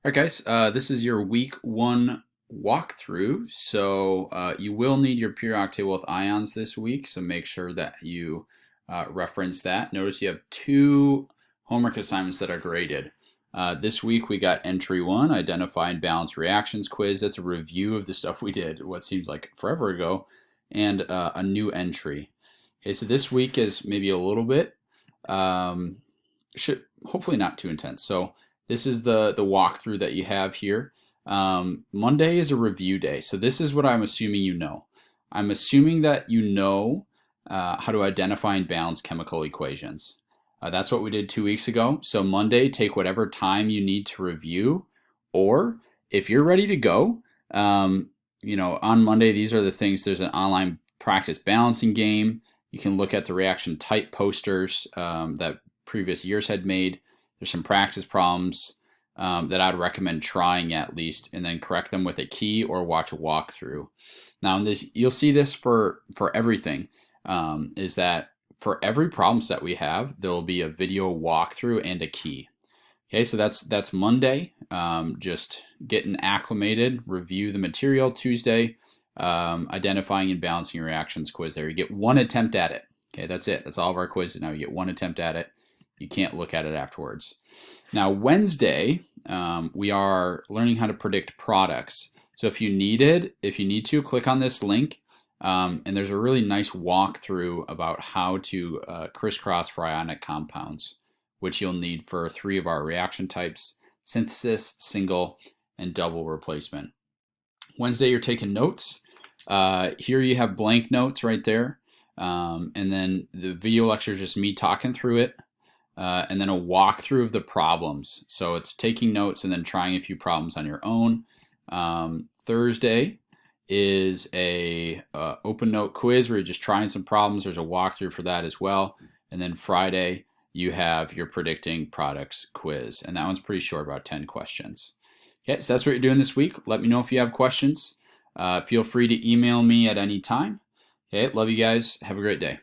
All right, guys, this is your week one walkthrough. So you will need your periodic table with ions this week, so make sure that you reference that. Notice you have two homework assignments that are graded. This week we got entry one, identify and balance reactions quiz. That's a review of the stuff we did what seems like forever ago, and a new entry. Okay, so this week is maybe a little bit, should hopefully not too intense. So this is the walkthrough that you have here. Monday is a review day. So this is what I'm assuming you know. I'm assuming that you know how to identify and balance chemical equations. That's what we did 2 weeks ago. So Monday, take whatever time you need to review, or if you're ready to go, on Monday, these are the things. There's an online practice balancing game. You can look at the reaction type posters that previous years had made. There's some practice problems that I'd recommend trying at least, and then correct them with a key or watch a walkthrough. Now, you'll see this for everything. Is that for every problem set we have, there will be a video walkthrough and a key. Okay, so that's Monday. Just getting acclimated, review the material. Tuesday, identifying and balancing reactions quiz. There, you get one attempt at it. Okay, that's it. That's all of our quizzes now. You get one attempt at it. You can't look at it afterwards. Now, Wednesday, we are learning how to predict products. So if you need to, click on this link, and there's a really nice walkthrough about how to crisscross for ionic compounds, which you'll need for 3 of our reaction types: synthesis, single, and double replacement. Wednesday, you're taking notes. Here you have blank notes right there, and then the video lecture is just me talking through it. And then a walkthrough of the problems. So it's taking notes and then trying a few problems on your own. Thursday is a open note quiz where you're just trying some problems. There's a walkthrough for that as well. And then Friday, you have your predicting products quiz. And that one's pretty short, about 10 questions. Okay, so that's what you're doing this week. Let me know if you have questions. Feel free to email me at any time. Okay, love you guys. Have a great day.